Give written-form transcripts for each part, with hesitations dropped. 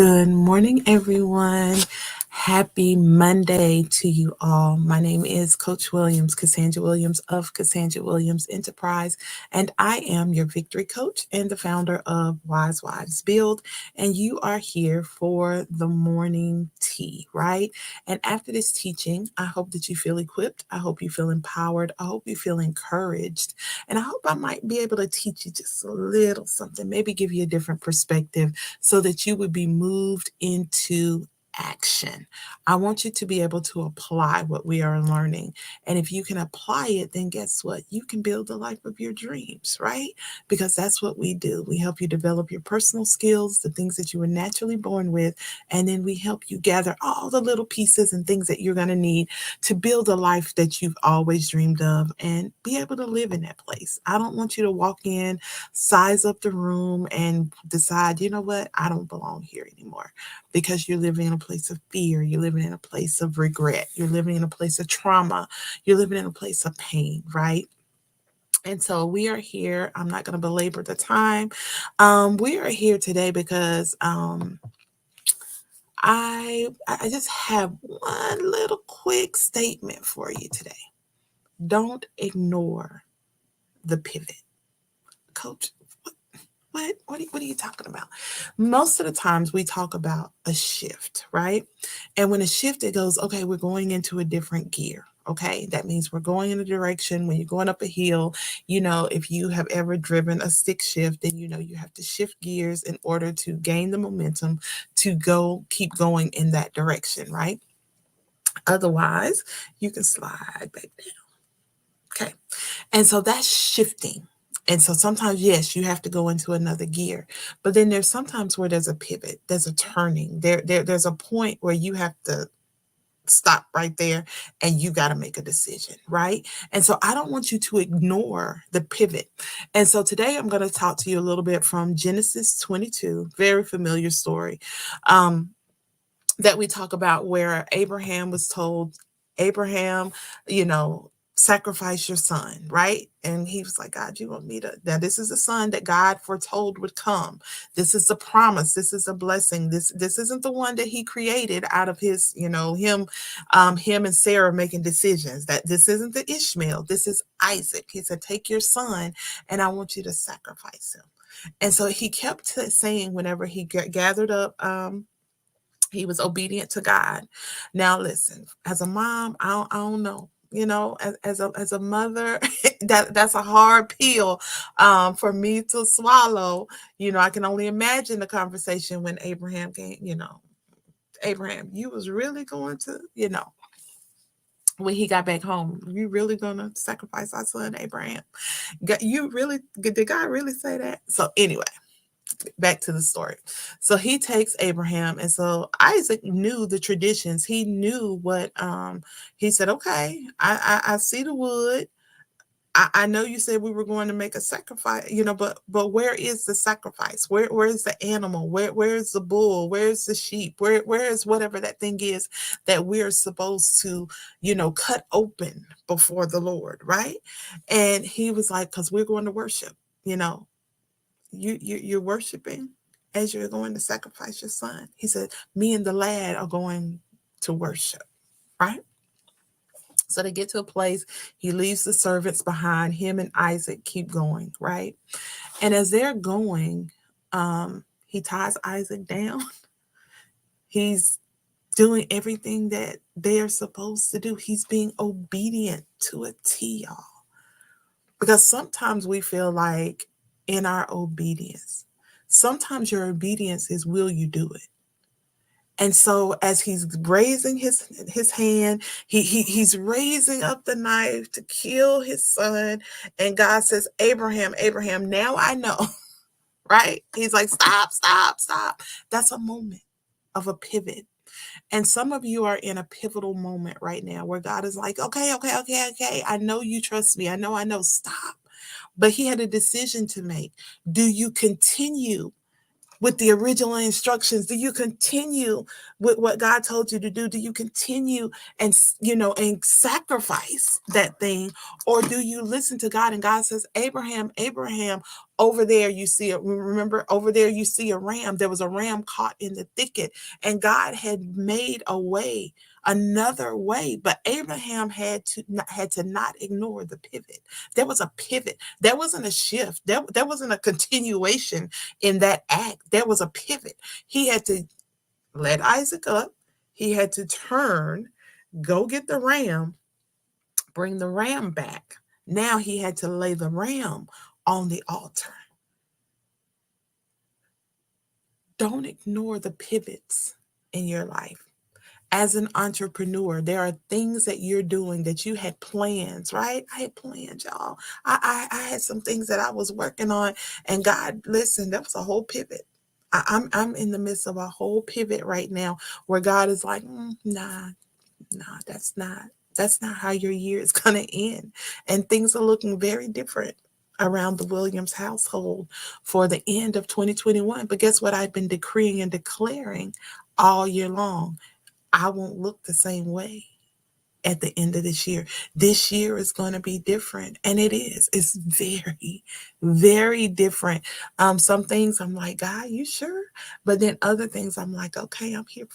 Good morning, everyone. Happy Monday to you all. My name is Coach Williams, Cassandra Williams of Cassandra Williams Enterprise, and I am your victory coach and the founder of Wise Wives Build. And you are here for the morning tea, right? And after this teaching, I hope that you feel equipped. I hope you feel empowered. I hope you feel encouraged. And I hope I might be able to teach you just a little something, maybe give you a different perspective so that you would be moved into action. I want you to be able to apply what we are learning. And if you can apply it, then guess what? You can build the life of your dreams, right? Because that's what we do. We help you develop your personal skills, the things that you were naturally born with, and then we help you gather all the little pieces and things that you're going to need to build a life that you've always dreamed of and be able to live in that place. I don't want you to walk in, size up the room, and decide, you know what, I don't belong here anymore, because you're living in a place of fear, you're living in a place of regret, you're living in a place of trauma, you're living in a place of pain, right? And so we are here. I'm not going to belabor the time. We are here today because I just have one little quick statement for you today. Don't ignore the pivot, Coach. What are you talking about? Most of the times we talk about a shift, right? And when a shift, it goes, okay, we're going into a different gear. Okay, that means we're going in a direction. When you're going up a hill, if you have ever driven a stick shift, then you have to shift gears in order to gain the momentum to keep going in that direction, right? Otherwise, you can slide back down. Okay. And so that's shifting. And so sometimes, yes, you have to go into another gear. But then there's sometimes where there's a pivot, there's a turning. There's a point where you have to stop right there and you got to make a decision, right? And so I don't want you to ignore the pivot. And so today I'm going to talk to you a little bit from Genesis 22, very familiar story, that we talk about, where Abraham was told, Abraham, sacrifice your son, right? And he was like, God, you want me to? Now, this is the son that God foretold would come. This is the promise. This is a blessing. This isn't the one that he created out of his, him and Sarah making decisions. That this isn't the Ishmael. This is Isaac. He said, take your son and I want you to sacrifice him. And so he kept saying, whenever he gathered up, he was obedient to God. Now, listen, as a mom, I don't know. As a mother, that's a hard pill for me to swallow. I can only imagine the conversation when Abraham came. Abraham, you was really going to, when he got back home, you really gonna sacrifice our son Abraham? Did God really say that? So anyway, back to the story. So he takes Abraham, and so Isaac knew the traditions. He knew what he said, okay, I see the wood. I know you said we were going to make a sacrifice, but where is the sacrifice? Where is the animal? Where is the bull? Where is the sheep? Where is whatever that thing is that we're supposed to, cut open before the Lord, right? And he was like, because we're going to worship, you're worshiping as you're going to sacrifice your son. He said, me and the lad are going to worship, right? So they get to a place, he leaves the servants behind, him and Isaac keep going, right? And as they're going, he ties Isaac down. He's doing everything that they're supposed to do. He's being obedient to a T, y'all. Because sometimes we feel like in our obedience, sometimes your obedience is, will you do it? And so as he's raising his hand, he's raising up the knife to kill his son. And God says, Abraham, Abraham, now I know, right? He's like, stop, stop, stop. That's a moment of a pivot. And some of you are in a pivotal moment right now where God is like, okay, okay, okay, okay. I know you trust me. I know, stop. But he had a decision to make. Do you continue with the original instructions? Do you continue with what God told you to do? Do you continue and and sacrifice that thing, or do you listen to God and God says, Abraham, Abraham, over there you see it. Remember, over there you see a ram. There was a ram caught in the thicket, and God had made a way, another way, but Abraham had to not ignore the pivot. There was a pivot. There wasn't a shift. There wasn't a continuation in that act. There was a pivot. He had to let Isaac up. He had to turn, go get the ram, bring the ram back. Now he had to lay the ram on the altar. Don't ignore the pivots in your life. As an entrepreneur, there are things that you're doing that you had plans, right? I had plans, y'all. I had some things that I was working on, and God, listen, that was a whole pivot. I'm in the midst of a whole pivot right now where God is like, nah, that's not how your year is gonna end. And things are looking very different around the Williams household for the end of 2021. But guess what? I've been decreeing and declaring all year long. I won't look the same way at the end of this year. This year is going to be different. And it is. It's very, very different. Some things I'm like, God, you sure? But then other things I'm like, okay, I'm here,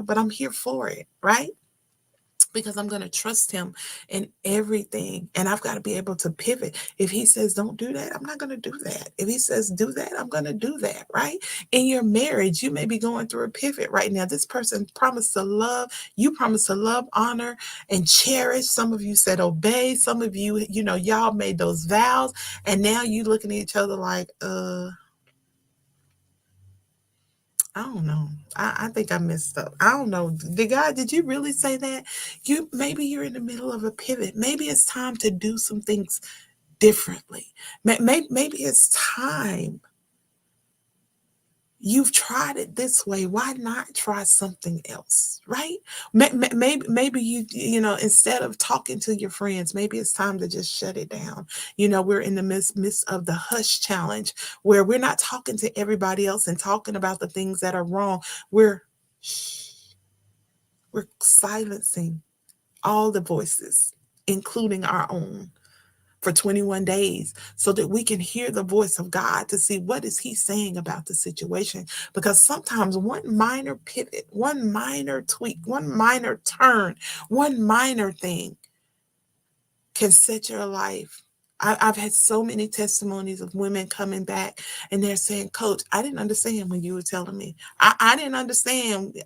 but I'm here for it, right? Because I'm going to trust him in everything. And I've got to be able to pivot. If he says, don't do that, I'm not going to do that. If he says, do that, I'm going to do that, right? In your marriage, you may be going through a pivot right now. This person promised to love. You promised to love, honor, and cherish. Some of you said obey. Some of you, y'all made those vows. And now you looking at each other like, I don't know. I think I messed up. I don't know. Did you really say that? Maybe you're in the middle of a pivot. Maybe it's time to do some things differently. Maybe it's time. You've tried it this way. Why not try something else, right? Maybe instead of talking to your friends, maybe it's time to just shut it down. We're in the midst of the hush challenge where we're not talking to everybody else and talking about the things that are wrong. We're silencing all the voices, including our own, for 21 days so that we can hear the voice of God to see what is he saying about the situation. Because sometimes one minor pivot, one minor tweak, one minor turn, one minor thing can set your life. I've had so many testimonies of women coming back and they're saying, Coach, I didn't understand when you were telling me. I didn't understand.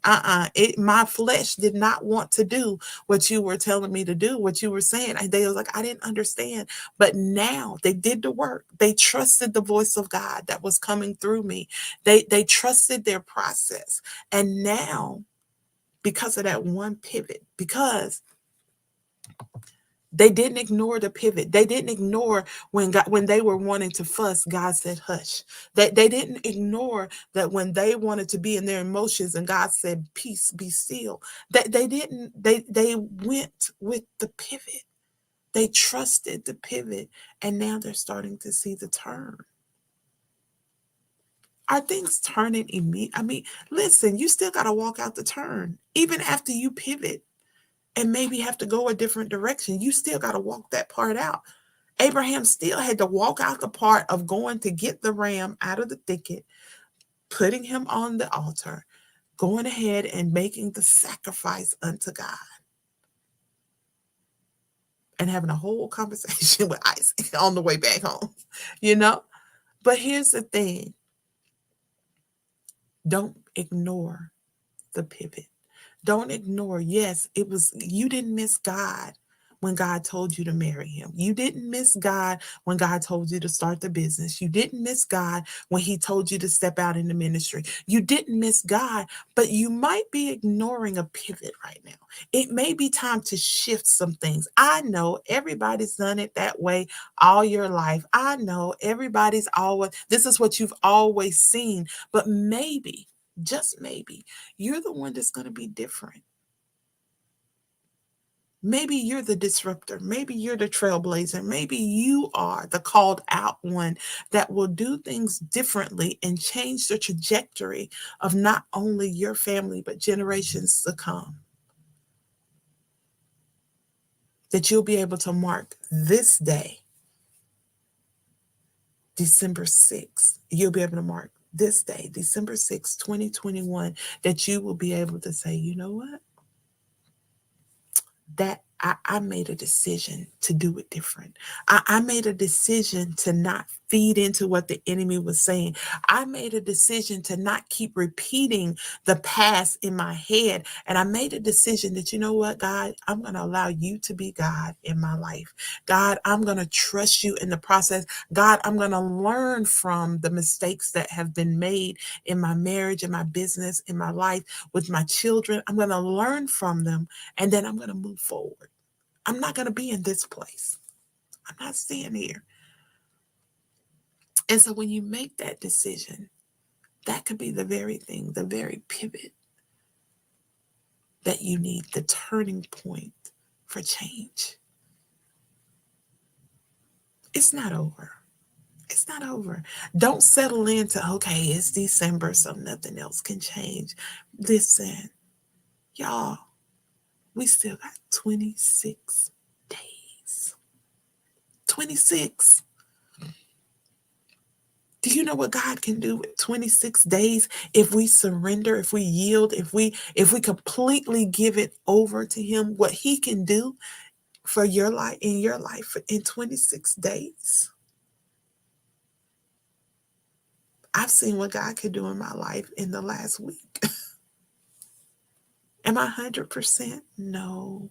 My flesh did not want to do what you were telling me to do, what you were saying. And they was like, I didn't understand. But now they did the work. They trusted the voice of God that was coming through me. They trusted their process. And now, because of that one pivot, because they didn't ignore the pivot. They didn't ignore when they were wanting to fuss, God said, hush. They didn't ignore that when they wanted to be in their emotions and God said, peace, be still. They went with the pivot. They trusted the pivot, and now they're starting to see the turn. Are things turning immediately? I mean, listen, you still got to walk out the turn. Even after you pivot, and maybe have to go a different direction, you still got to walk that part out. Abraham still had to walk out the part of going to get the ram out of the thicket, putting him on the altar, going ahead and making the sacrifice unto God, and having a whole conversation with Isaac on the way back home, But here's the thing. Don't ignore the pivot. Don't ignore, yes, you didn't miss God when God told you to marry him. You didn't miss God when God told you to start the business. You didn't miss God when he told you to step out in the ministry. You didn't miss God, but you might be ignoring a pivot right now. It may be time to shift some things. I know everybody's done it that way all your life. I know this is what you've always seen, but maybe, just maybe, you're the one that's going to be different. Maybe you're the disruptor. Maybe you're the trailblazer. Maybe you are the called out one that will do things differently and change the trajectory of not only your family, but generations to come. That you'll be able to mark this day, December 6th. You'll be able to mark this day, December 6th, 2021, that you will be able to say, you know what? That I made a decision to do it different. I made a decision to not feed into what the enemy was saying. I made a decision to not keep repeating the past in my head. And I made a decision that, you know what, God, I'm going to allow you to be God in my life. God, I'm going to trust you in the process. God, I'm going to learn from the mistakes that have been made in my marriage, in my business, in my life, with my children. I'm going to learn from them, and then I'm going to move forward. I'm not going to be in this place. I'm not staying here. And so when you make that decision, that could be the very thing, the very pivot that you need, the turning point for change. It's not over. It's not over. Don't settle into, okay, it's December, so nothing else can change. Listen, y'all, we still got 26 days. 26. Do you know what God can do with 26 days if we surrender, if we yield, if we completely give it over to him, what he can do for your life, in your life, in 26 days? I've seen what God could do in my life in the last week. Am I 100%? No.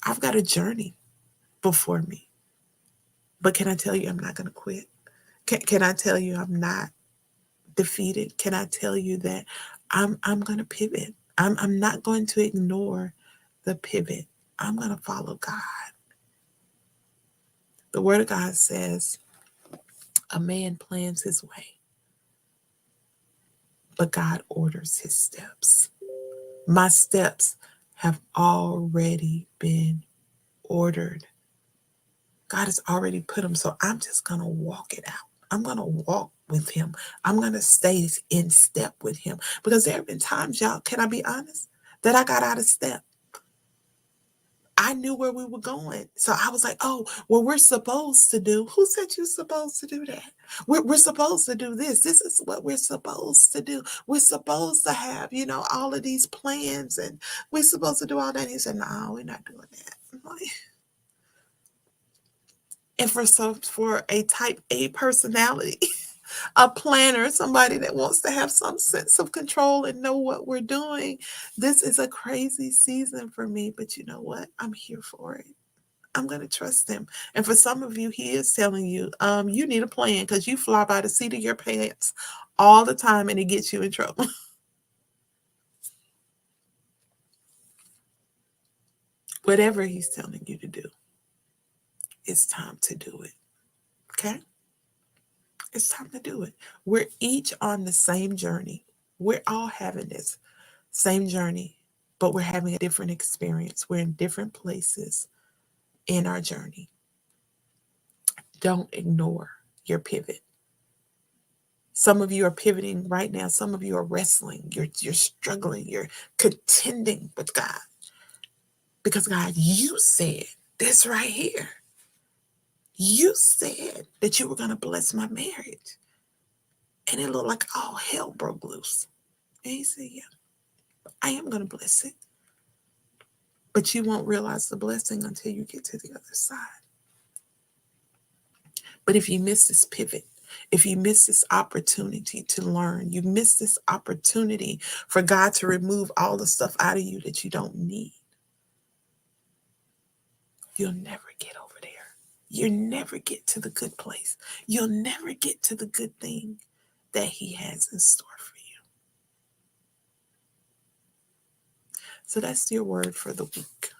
I've got a journey before me. But can I tell you I'm not going to quit? Can I tell you I'm not defeated? Can I tell you that I'm going to pivot? I'm not going to ignore the pivot. I'm going to follow God. The word of God says a man plans his way, but God orders his steps. My steps have already been ordered. God has already put them, so I'm just going to walk it out. I'm going to walk with him. I'm going to stay in step with him. Because there have been times, y'all, can I be honest, that I got out of step. I knew where we were going. So I was like, oh, well, we're supposed to do. Who said you're supposed to do that? We're supposed to do this. This is what we're supposed to do. We're supposed to have, all of these plans, and we're supposed to do all that. And he said, no, we're not doing that. I'm like, and for a type A personality, a planner, somebody that wants to have some sense of control and know what we're doing, this is a crazy season for me. But you know what? I'm here for it. I'm going to trust him. And for some of you, he is telling you, you need a plan, because you fly by the seat of your pants all the time and it gets you in trouble. Whatever he's telling you to do, it's time to do it. Okay? It's time to do it. We're each on the same journey. We're all having this same journey, but we're having a different experience. We're in different places in our journey. Don't ignore your pivot. Some of you are pivoting right now. Some of you are wrestling. You're struggling. You're contending with God. Because God, you said this right here. You said that you were going to bless my marriage. And it looked like all hell broke loose. And he said, yeah, I am going to bless it. But you won't realize the blessing until you get to the other side. But if you miss this pivot, if you miss this opportunity to learn, you miss this opportunity for God to remove all the stuff out of you that you don't need, you'll never get over there. You'll never get to the good place. You'll never get to the good thing that he has in store for you. So that's your word for the week.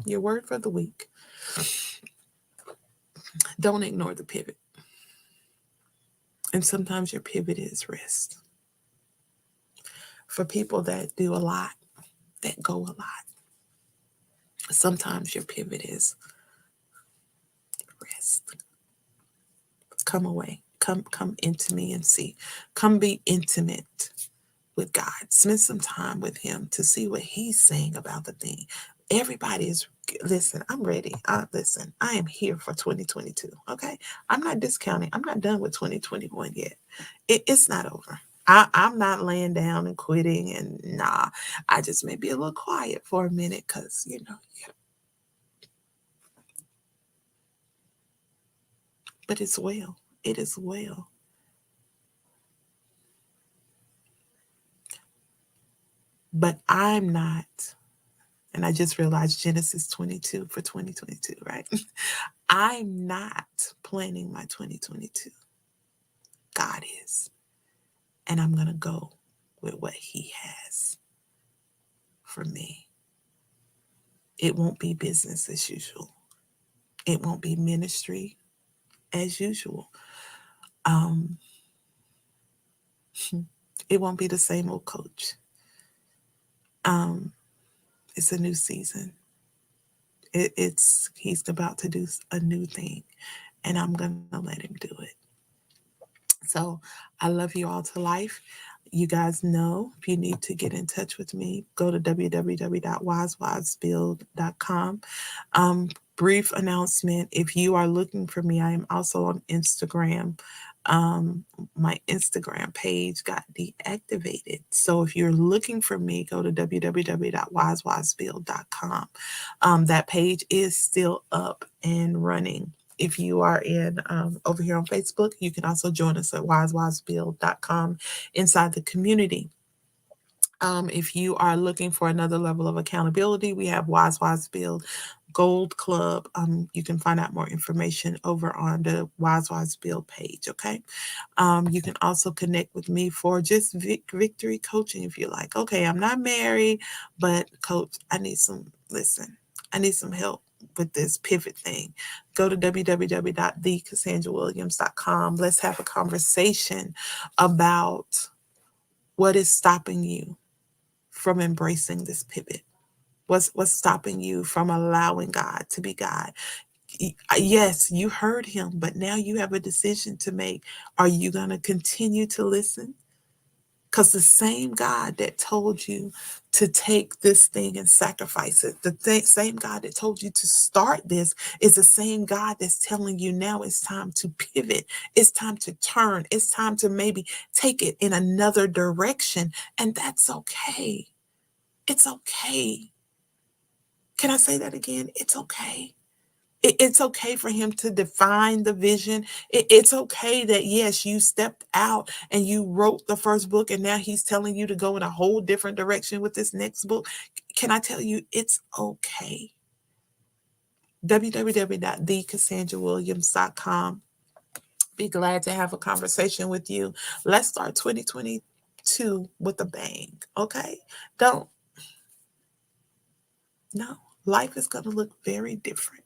Your word for the week. Don't ignore the pivot. And sometimes your pivot is rest. For people that do a lot, that go a lot, Sometimes your pivot is rest. Come away. Come into me and see. Come be intimate with God. Spend some time with him to see what he's saying about the thing. Everybody is, listen, I'm ready. Listen, I am here for 2022. Okay. I'm not discounting. I'm not done with 2021 yet. It's not over. I'm not laying down and quitting, and nah, I just may be a little quiet for a minute because, but it's well. It is well. But I'm not, and I just realized Genesis 22 for 2022, right? I'm not planning my 2022. God is. And I'm going to go with what he has for me. It won't be business as usual. It won't be ministry as usual. Um, it won't be the same old coach. Um, it's a new season. It's he's about to do a new thing, and I'm gonna let him do it. So I love you all to life. You guys know if you need to get in touch with me, go to www.wisewisebuild.com. Brief announcement, if you are looking for me, I am also on Instagram. My Instagram page got deactivated. So if you're looking for me, go to www.wisewisebuild.com. That page is still up and running. If you are in over here on Facebook, you can also join us at wisewisebuild.com inside the community. If you are looking for another level of accountability, we have Wise Wise Build Gold Club. You can find out more information over on the Wise Wise Build page. Okay. You can also connect with me for just victory coaching if you like. Okay, I'm not married, but coach, I need some. Listen, I need some help with this pivot thing. Go to www.thecassandrawilliams.com. Let's have a conversation about what is stopping you from embracing this pivot. What's stopping you from allowing God to be God? Yes, you heard him, but now you have a decision to make. Are you going to continue to listen? Because the same God that told you to take this thing and sacrifice it, the same God that told you to start this, is the same God that's telling you now it's time to pivot. It's time to turn. It's time to maybe take it in another direction. And that's okay. It's okay. Can I say that again? It's okay. It's okay for him to define the vision. It's okay that, yes, you stepped out and you wrote the first book, and now he's telling you to go in a whole different direction with this next book. Can I tell you, it's okay. www.thecassandrawilliams.com. Be glad to have a conversation with you. Let's start 2022 with a bang, okay? Don't, no, life is going to look very different.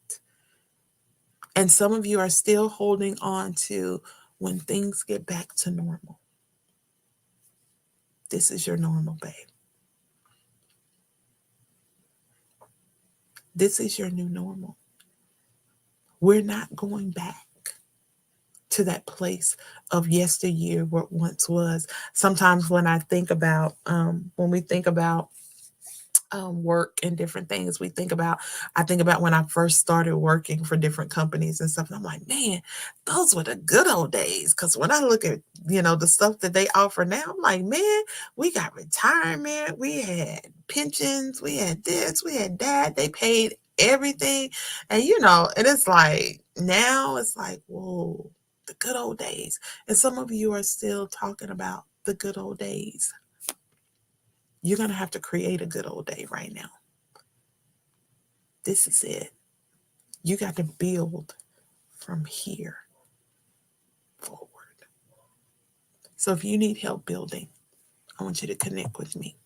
And some of you are still holding on to when things get back to normal. This is your normal, babe. This is your new normal. We're not going back to that place of yesteryear, what once was. Sometimes when I think about, when we think about work and different things, I think about when I first started working for different companies and stuff. And I'm like, man, those were the good old days. Because when I look at, the stuff that they offer now, I'm like, man, we got retirement, we had pensions, we had this, we had that. They paid everything. And, and it's like, now it's like, whoa, the good old days. And some of you are still talking about the good old days. You're going to have to create a good old day right now. This is it. You got to build from here forward. So if you need help building, I want you to connect with me.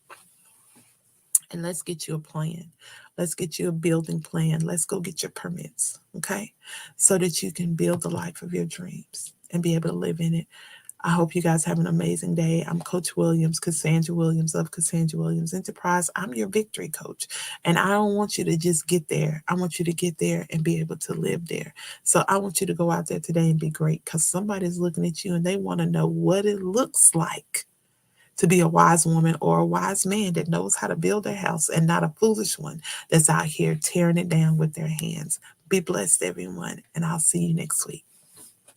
And let's get you a plan. Let's get you a building plan. Let's go get your permits, okay? So that you can build the life of your dreams and be able to live in it. I hope you guys have an amazing day. I'm Coach Williams, Cassandra Williams of Cassandra Williams Enterprise. I'm your victory coach. And I don't want you to just get there. I want you to get there and be able to live there. So I want you to go out there today and be great, because somebody's looking at you and they want to know what it looks like to be a wise woman or a wise man that knows how to build their house, and not a foolish one that's out here tearing it down with their hands. Be blessed, everyone, and I'll see you next week.